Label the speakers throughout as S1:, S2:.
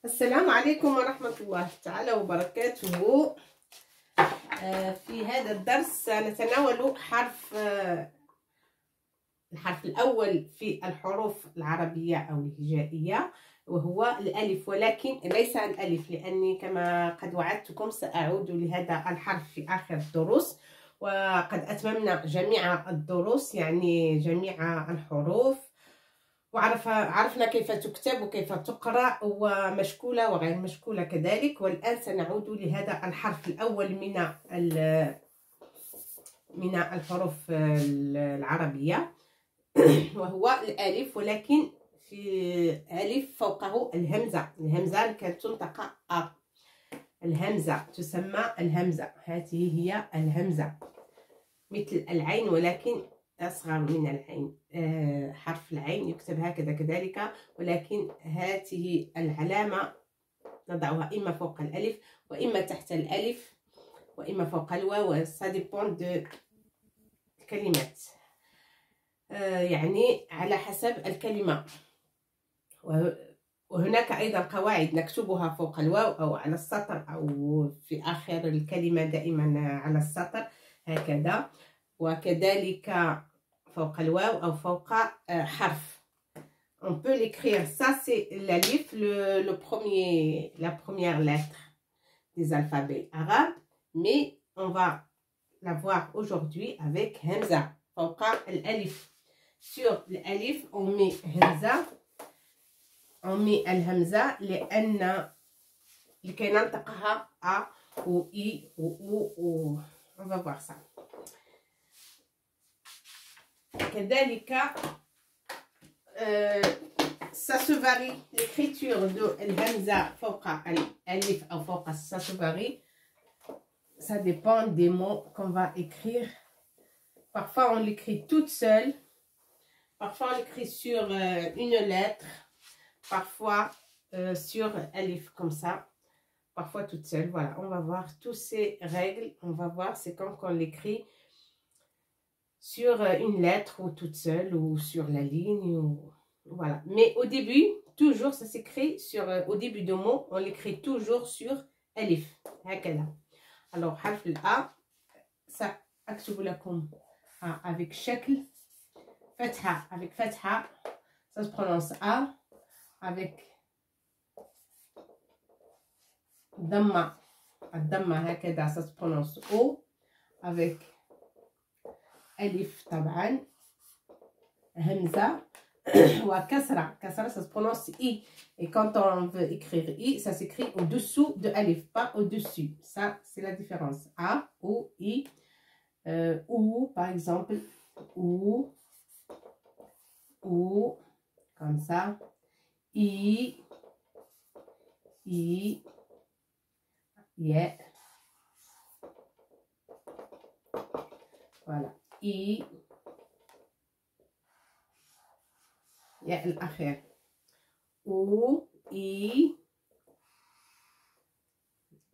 S1: السلام عليكم ورحمة الله تعالى وبركاته. في هذا الدرس سنتناول الحرف الأول في الحروف العربية أو الهجائية، وهو الألف، ولكن ليس الألف، لأني كما قد وعدتكم سأعود لهذا الحرف في آخر الدروس، وقد أتممنا جميع الدروس، يعني جميع الحروف، وعرفنا كيف تكتب وكيف تقرأ ومشكولة وغير مشكولة كذلك. والآن سنعود لهذا الحرف الأول من الحروف العربية وهو الألف، ولكن في ألف فوقه الهمزة اللي كانت تنطق أ. الهمزة تسمى الهمزة، هذه هي الهمزة مثل العين ولكن أصغر من العين. حرف العين يكتب هكذا كذلك، ولكن هذه العلامة نضعها إما فوق الألف وإما تحت الألف وإما فوق الواو، ça dépend de الكلمات، يعني على حسب الكلمة. وهناك أيضا قواعد نكتبها فوق الواو أو على السطر أو في آخر الكلمة، دائما على السطر هكذا، وكذلك فوق الواو أو فوق حرف. On peut l'écrire, ça c'est l'alif, la première lettre des alphabets arabes, mais on va la voir aujourd'hui avec Hamza. فوق الألف. Sur l'alif on met Hamza, on met الهمزة لأن لكي ننطقها A ou I ou O. On va voir ça. كذلك ça se varie, l'écriture de الهمزة فوق الألف أو فوق ça se varie, ça dépend des mots qu'on va écrire. Parfois on l'écrit toute seule, parfois on l'écrit sur une lettre, parfois sur alif comme ça, parfois toute seule. Voilà, on va voir toutes ces règles, on va voir c'est quand on l'écrit sur une lettre ou toute seule ou sur la ligne ou... voilà. Mais au début, toujours ça s'écrit sur au début de mot, on l'écrit toujours sur alif هكذا. Alors حرف الأ سأكتب لكم avec شكل فتحة, avec فتحة ça se prononce A, avec ضمة الضمة هكذا ça se prononce O, avec ألف طبعا همزة وكسرة ça se prononce I, et quand on veut écrire I ça s'écrit au-dessous de alif, pas au-dessus, ça c'est la différence. A ou I, ou par exemple ou comme ça, I, yeah, voilà, I, يا الأخير أو إي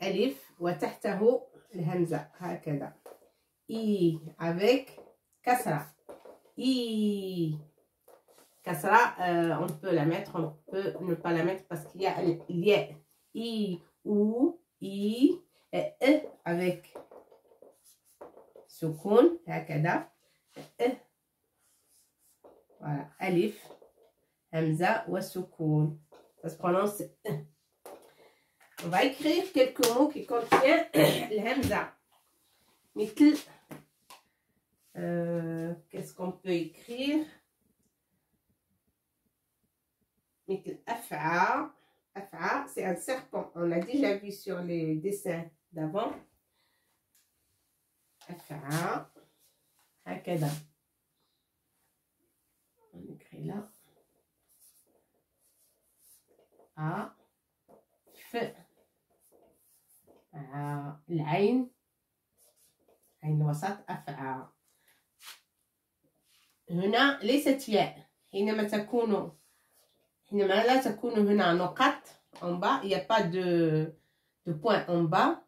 S1: ألف وتحته الهمزة هكذا إي avec كسرة إي كسرة. On peut la mettre, on peut ne pas la mettre parce qu'il y a الياء إي أو إي avec سكون هكذا voilà ألف Hamza ou Soukoun. Ça se prononce. On va écrire quelques mots qui contiennent le Hamza. Qu'est-ce qu'on peut écrire? Af'a. Af'a, c'est un serpent. On l'a déjà vu sur les dessins d'avant. Af'a. Hakada. On écrit là. A ف العين عين الوسط أفعى. هنا ليست ياء، حينما لا تكون هنا نقط en bas, il n'y a pas de point en bas,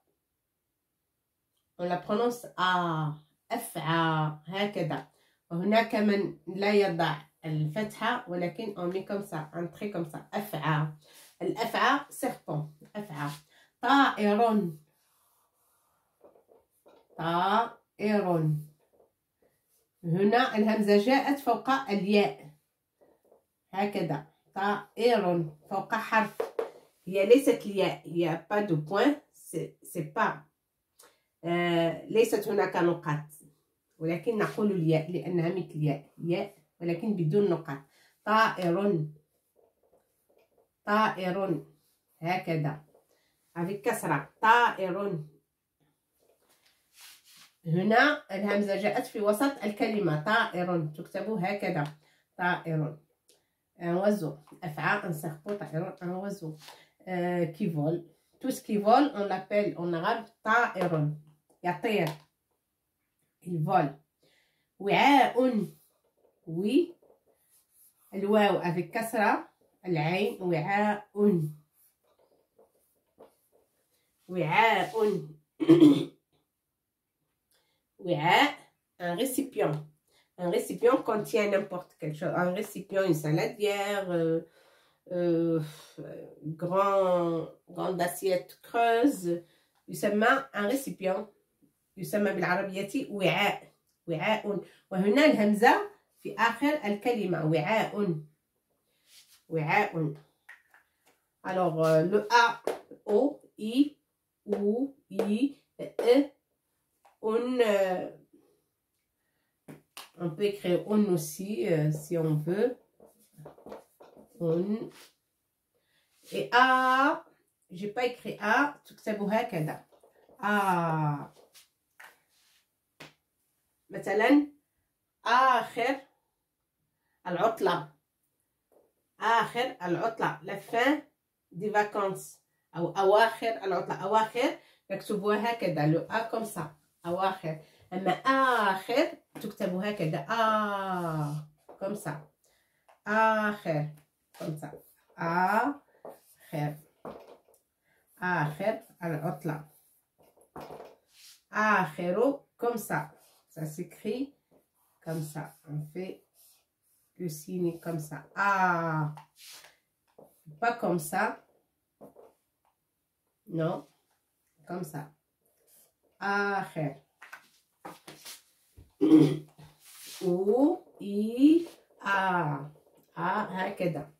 S1: on la prononce A أفعى هكذا. وهناك من لا يضع الفتحة ولكن on met comme ça, un trait comme ça أفعى. الأفعى سيربون أفعى. طائر طائر. هنا الهمزة جاءت فوق الياء هكذا. طائر فوق حرف، هي ليست الياء، هي با دو بوين، سي با، ليست هناك نقاط، ولكن نقول الياء لأنها مثل الياء، ياء ولكن بدون نقاط. طائر طائر هكذا avec كسرة. طائر. هنا الهمزة جاءت في وسط الكلمة. طائر تكتب هكذا. طائر. un oiseau. أفعى un serpent. طائر un oiseau qui vole. Tout ce qui vole on l'appelle en arabe طائر. يطير. il vole. وعاء. oui. الواو avec كسرة. العين. وعاء. وعاء. وعاء. un récipient. Un récipient contient n'importe quelle chose. Un récipient, une saladière, grande assiette creuse. يسمى un récipient. يسمى بالعربية وعاء. وعاء. وهنا الهمزة في آخر الكلمة. وعاء. وعاء. Alors, le A, O, I, OU, I, E, on peut écrire on aussi si on veut. On. Et A, j'ai pas écrit A, تكتبوا هكذا. A. مثلا آخر العطلة. آخر العطلة. La fin des vacances. أو أواخر العطلة. أواخر نكتبوها هكذا. لو A comme ça. أواخر. أما آخر تكتب هكذا. comme ça. آخر comme ça. آخر. آخر العطلة. آخر comme ça. Ça s'écrit comme ça. On fait le signe comme ça. Pas comme ça. Non. Comme ça. آخر. O, I, A. هكذا.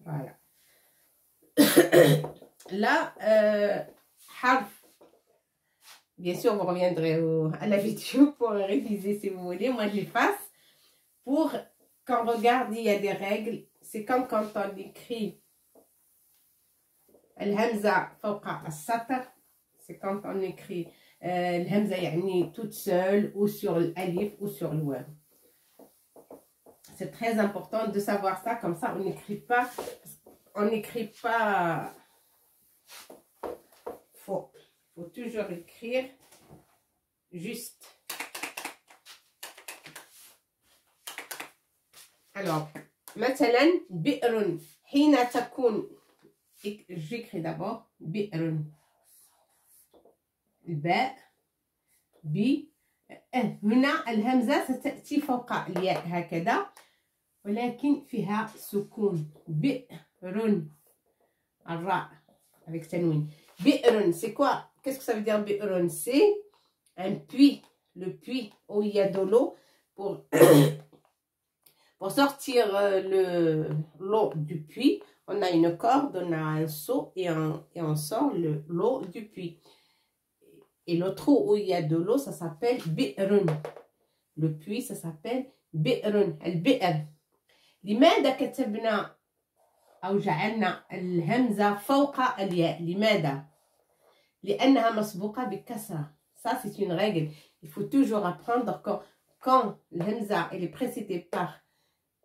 S1: Voilà. Là, حرف. Bien sûr, vous reviendrez à la vidéo pour réviser si vous voulez. Moi, je l'efface. Pour qu'on regarde, il y a des règles. C'est comme quand on écrit الهمزة فوق السطر. C'est quand on écrit الهمزة يعني toute seule ou sur l'alif ou sur le waw. C'est très important de savoir ça, comme ça on n'écrit pas. Faut toujours écrire juste. Alors, مثلا بئر حين تكون. J'écris d'abord بئر. الباء ب. هنا الهمزة ستأتي فوق الياء هكذا ولكن فيها سكون. بئر. الراء avec تنوين. بئر c'est quoi? Qu'est-ce que ça veut dire بئر? C'est un puits. Le puits où il y a de l'eau pour sortir l'eau du puits. On a une corde, on a un seau et on sort l'eau du puits. Et le trou où il y a de l'eau, ça s'appelle بئر. Le puits, ça s'appelle بئر. البئر. لماذا كتبنا أو جعلنا الهمزة فوق الياء؟ لماذا؟ لأنها مسبوقة بكسرة. Ça, c'est une règle. Il faut toujours apprendre quand الهمزة elle est précédée par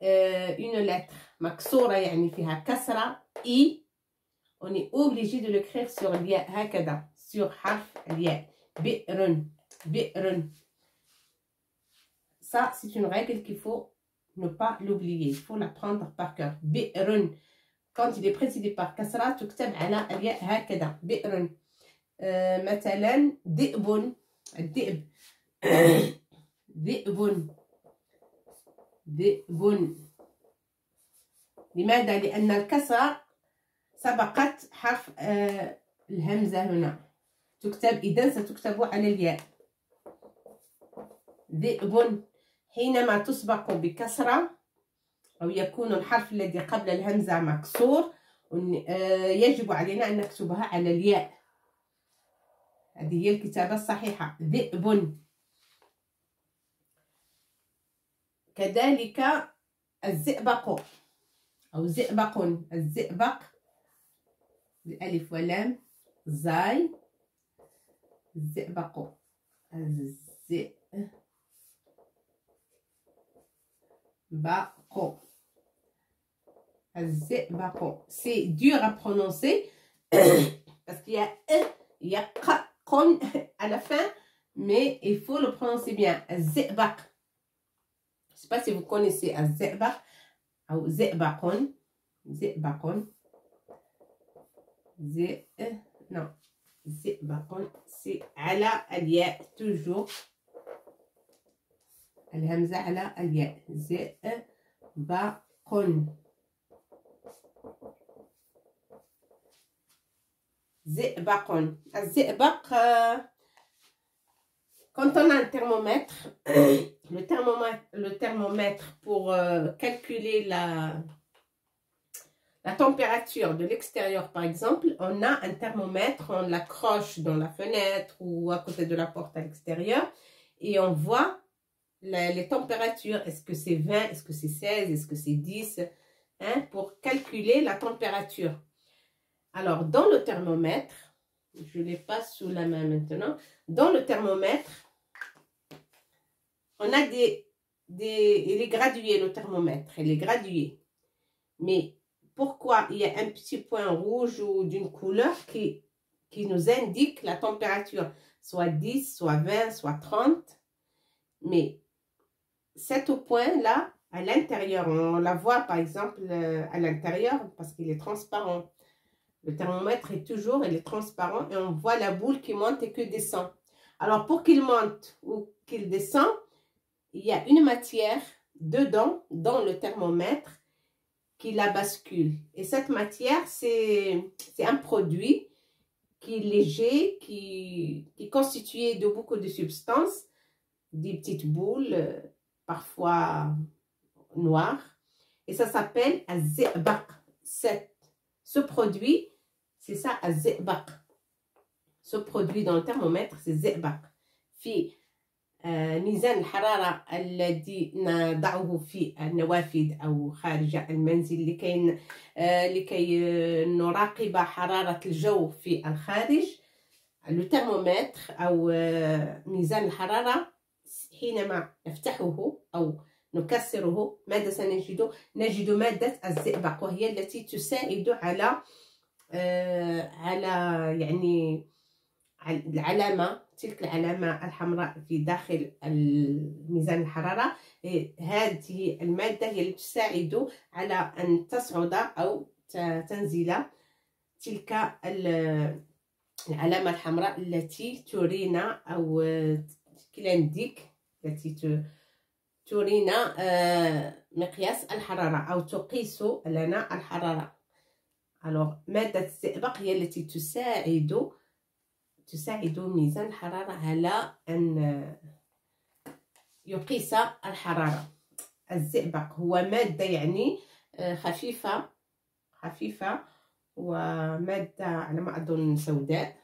S1: une lettre مكسورة يعني فيها كسرة I, on est obligé de l'écrire sur الياء هكذا. Sur حرف الياء. بئر. بئر. Ça, c'est une règle qu'il faut ne pas l'oublier. Il faut l'apprendre par cœur. بئر. Quand il est précédé par كسرة تكتب على الياء هكذا. بئر. مثلا ذئب. الذئب. ذئب. ذئب. لماذا؟ لأن الكسرة سبقت حرف الهمزة هنا، تكتب إذا ستكتب على الياء. ذئب حينما تسبق بكسرة أو يكون الحرف الذي قبل الهمزة مكسور، يجب علينا أن نكتبها على الياء. هذه هي الكتابة الصحيحة، ذئب. كذلك الزئبق أو زئبق، الزئبق بألف ولام زاي، الزئبق، الزئبق، الزئبق. C'est dur à prononcer parce qu'il y a e, il y a kon à la fin, mais il faut le prononcer bien. الزئبق. Je ne sais pas si vous connaissez الزئبق ou زئبق. زئبق. Non. زئبق. C'est على الياء toujours. الهمزة على الياء. زئبق. زئبق. الزئبق. Quand on a un thermomètre, le thermomètre pour calculer la température de l'extérieur, par exemple, on a un thermomètre, on l'accroche dans la fenêtre ou à côté de la porte à l'extérieur et on voit les températures. Est-ce que c'est 20, est-ce que c'est 16, est-ce que c'est 10, hein, pour calculer la température. Alors, dans le thermomètre, je l'ai pas sous la main maintenant, dans le thermomètre, on a il est gradué, le thermomètre, il est gradué. Mais pourquoi il y a un petit point rouge ou d'une couleur qui nous indique la température, soit 10, soit 20, soit 30. Mais cet point-là, à l'intérieur, on la voit par exemple à l'intérieur parce qu'il est transparent. Le thermomètre est toujours, il est transparent et on voit la boule qui monte et qui descend. Alors pour qu'il monte ou qu'il descend, il y a une matière dedans, dans le thermomètre, qui la bascule. Et cette matière, c'est un produit qui est léger, qui est constitué de beaucoup de substances, des petites boules, parfois noires. Et ça s'appelle الزئبق. Ce produit, c'est ça, الزئبق. Ce produit dans le thermomètre, c'est زئبق. في ميزان الحرارة الذي نضعه في النوافذ أو خارج المنزل لكي نراقب حرارة الجو في الخارج. الترمومتر أو ميزان الحرارة حينما نفتحه أو نكسره ماذا سنجد؟ نجد مادة الزئبق، وهي التي تساعد على يعني العلامة، تلك العلامة الحمراء في داخل ميزان الحرارة. هذه المادة هي التي تساعد على أن تصعد أو تنزل تلك العلامة الحمراء التي ترينا أو كلانديك التي ترينا مقياس الحرارة أو تقيس لنا الحرارة. مادة الزئبق هي التي تساعد ميزان الحرارة على أن يقيس الحرارة. الزئبق هو مادة يعني خفيفة ومادة على ما أظن سوداء،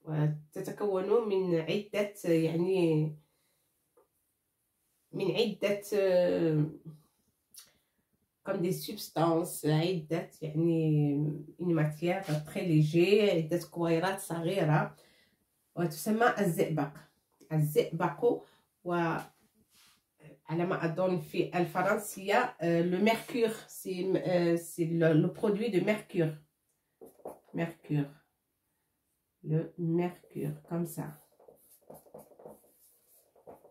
S1: وتتكون من عدة comme des substances، عدة une matière très légère، عدة كويرات صغيرة، وتسمى الزئبق. الزئبق وعلى ما أظن في الفرنسية le mercure، c'est le produit de mercure. Le mercure, comme ça.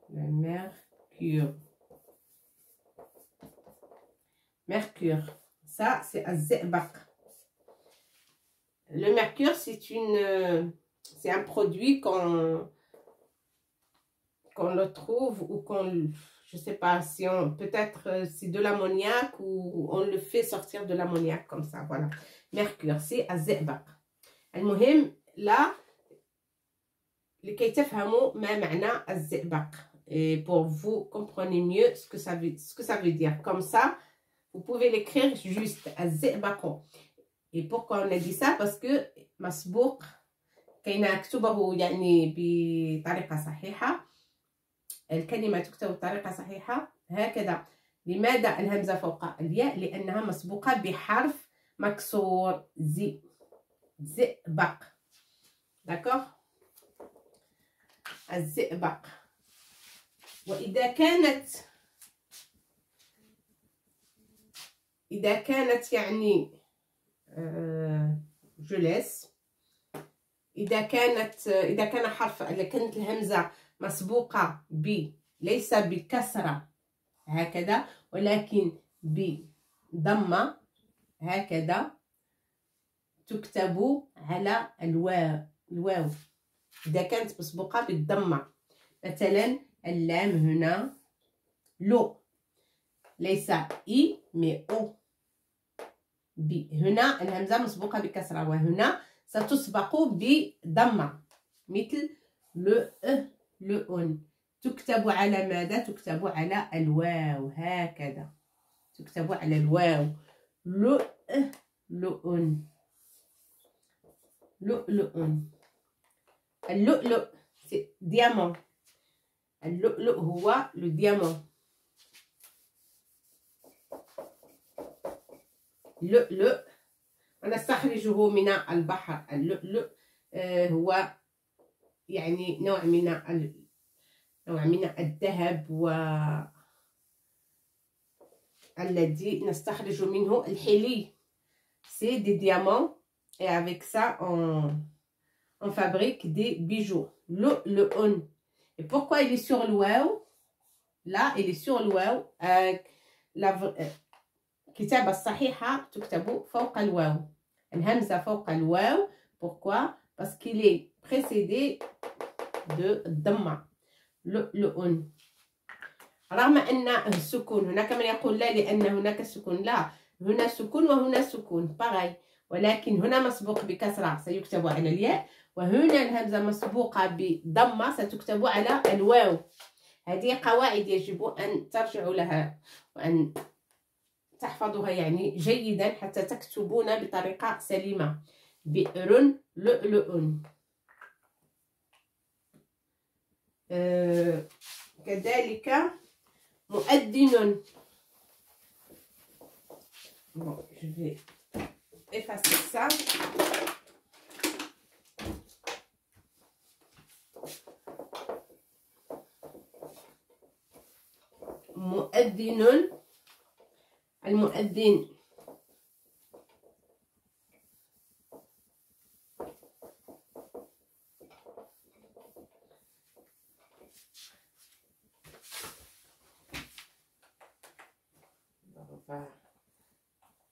S1: Le mercure, ça c'est الزئبق. Le mercure, c'est un produit qu'on le trouve ou je sais pas si peut-être c'est de l'ammoniac ou on le fait sortir de l'ammoniac comme ça, voilà. ميركور سي الزئبق. المهم لا لكي تفهموا ما معنى الزئبق. Et pour vous comprenez mieux ce que ça veut dire. Comme ça, vous pouvez l'écrire juste الزئبق. Et pourquoi on a dit ça? Parce que مسبوق كي نكتبه يعني بطريقة صحيحة. الكلمة تكتب بطريقة صحيحة هكذا. لماذا الهمزة فوق الياء؟ لأنها مسبوقة بحرف مكسور زئبق. داكوغ؟ الزئبق. وإذا كانت يعني جلس، إذا كانت الهمزة مسبوقة ليس بكسرة هكذا ولكن بضمة هكذا، تكتب على الواو. إذا كانت مسبوقة بالضمة، مثلا اللام هنا لو، ليس إي مي أو. هنا الهمزة مسبوقة بكسرة، وهنا ستسبق بضمة مثل لؤن. تكتب على ماذا؟ تكتب على الواو هكذا، تكتب على الواو لؤلؤ. اللؤلؤ سي ديامون. اللؤلؤ هو لو ديامون. اللؤلؤ ونستخرجه من البحر. اللؤلؤ هو يعني نوع من الذهب الذي نستخرج منه الحلي. C'est des diamants et avec ça on fabrique des bijoux. Le on. Et pourquoi il est sur le waouh? Là, il est sur le waouh. الكتابة الصحيحة تكتب فوق الواو. الهمزة فوق الواو. Pourquoi? Parce qu'il est précédé de الضمة. لؤلؤ. رغم أن السكون، هناك من يقول لا لأن هناك سكون. لا، هنا سكون وهنا سكون باغي، ولكن هنا مسبوق بكسرة سيكتب على الياء، وهنا الهمزة مسبوقة بضمة ستكتب على الواو. هذه قواعد يجب أن ترجعوا لها وأن تحفظوها يعني جيدا حتى تكتبون بطريقة سليمة. بئر لؤلؤ. كذلك مؤذن. Bon, je vais effacer ça. مؤذن. المؤذن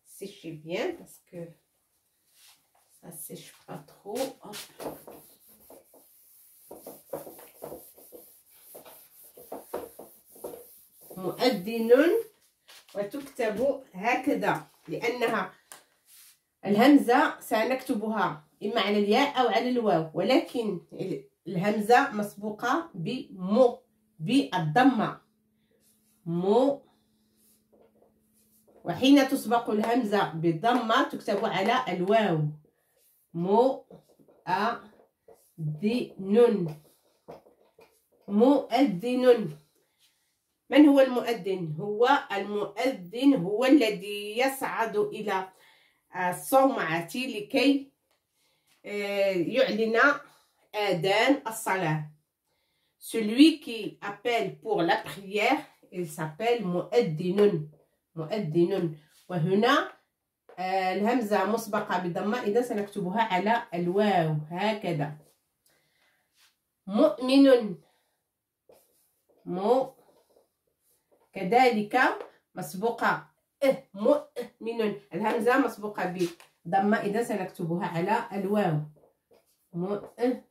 S1: sécher bien parce que ça sèche pas trop. Hop. مؤذن وتكتب هكذا لأنها الهمزة سنكتبها إما على الياء أو على الواو، ولكن الهمزة مسبوقة بمو بالضمة مو، وحين تسبق الهمزة بالضمة تكتب على الواو مؤذن. مؤذن. من هو المؤذن؟ المؤذن هو الذي يصعد إلى الصومعة لكي يعلن آذان الصلاة. Celui qui appelle pour la prière, il s'appelle مؤذن. مؤذن. وهنا الهمزة مسبقة بضمة، إذا سنكتبها على الواو هكذا. مؤمن. كذلك مسبوقة مؤمن، الهمزة مسبوقة بضمة، إذا سنكتبها على الواو مؤمن.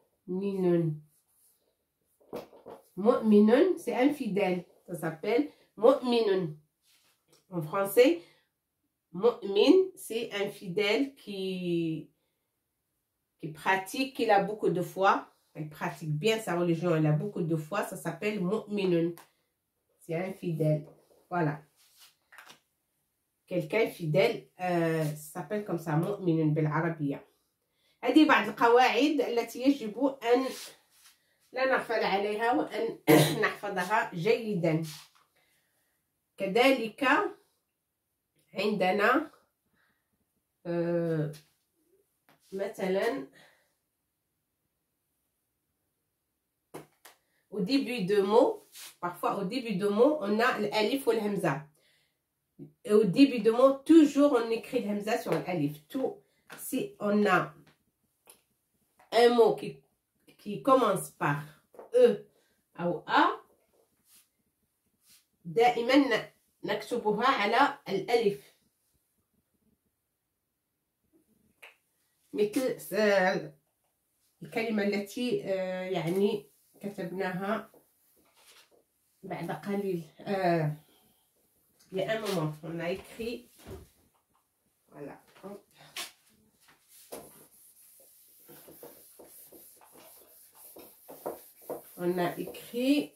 S1: مؤمن c'est infidèle, ça s'appelle مؤمن. En français, Mu'min, c'est un fidèle qui pratique, il a beaucoup de foi. Il pratique bien sa religion, il a beaucoup de foi. Ça s'appelle mu'minun. C'est un fidèle. Voilà. Quelqu'un fidèle s'appelle comme ça mu'minun بالعربية. هذه بعض القواعد التي يجب أن لا نغفل عليها وأن نحفظها جيدا. كذلك عندنا مثلا au début de mots, parfois au début de mots, on a l'alif ou l'hamza. Et au début de mots, toujours on écrit l'hamza sur l'alif. Tout, si on a un mot qui commence par E ou A, دائما نكتبها على الألف. مثل الكلمة التي يعني كتبناها بعد قليل. Il y a un moment, on a écrit, voilà. On a écrit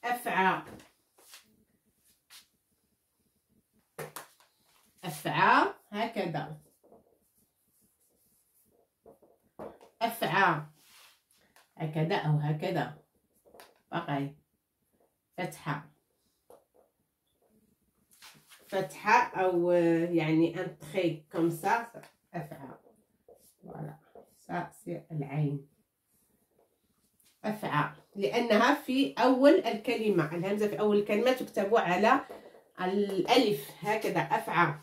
S1: أفعى. أفعى هكذا. أفعى هكذا أو هكذا. بقي فتحة. فتحة أو يعني un trait comme ça. أفعى. voilà. ça c'est العين. أفعى لأنها في أول الكلمة. الهمزة في أول الكلمة تكتب على الألف هكذا. أفعى.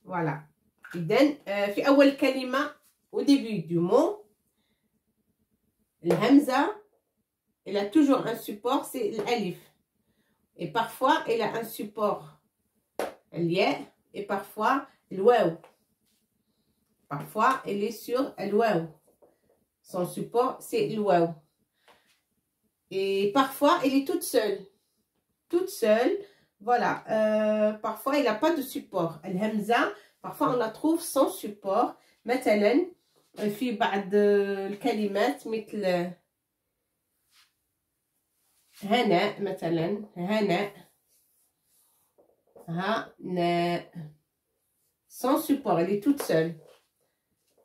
S1: voilà. إذن في أول كلمة au début du mot الهمزة elle a toujours un support, c'est l'alif. Et parfois elle a un support الياء et parfois الواو. Parfois elle est sur الواو. Son support c'est الواو. Et parfois elle est toute seule. Toute seule. Voilà. Parfois elle n'a pas de support. الهمزة parfois on la trouve sans support. مثلا في بعض الكلمات مثل هناء مثلا. هناء. هناء. Sans support, elle est toute seule.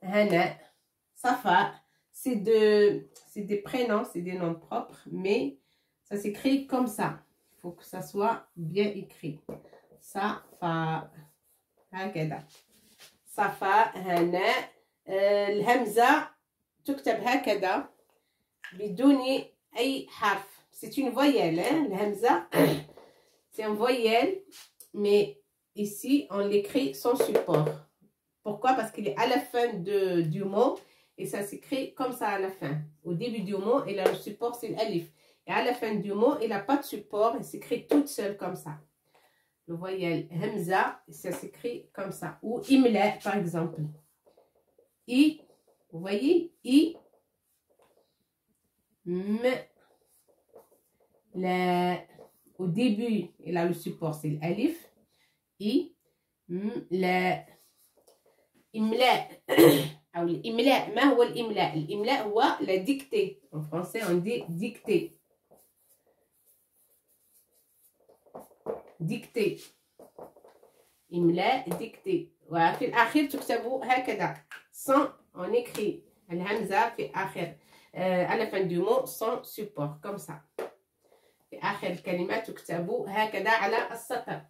S1: Hana, Safa, c'est des prénoms, c'est des noms propres, mais ça s'écrit comme ça. Il faut que ça soit bien écrit. Safa, هكذا. Safa, Hana, الهمزة تكتب هكذا بدون أي حرف. C'est une voyelle, hein, الهمزة. C'est une voyelle, mais ici, on l'écrit sans support. Pourquoi? Parce qu'il est à la fin du mot et ça s'écrit comme ça à la fin. Au début du mot, il a le support, c'est l'alif. Et à la fin du mot, il n'a pas de support, il s'écrit toute seule comme ça. Le voyelle Hamza, ça s'écrit comme ça. Ou Imla, par exemple. I, vous voyez? I, M, la. Au début, il a le support, c'est l'alif. I, M, la. إملاء أو الإملاء. ما هو الإملاء؟ الإملاء هو la dictée. En français on dit dictée. dictée. إملاء dictée. وفي الأخير تكتبوا هكذا. sans on écrit الهمزة في آخر à la fin du mot sans support comme ça. في آخر الكلمة تكتبوا هكذا على السطر.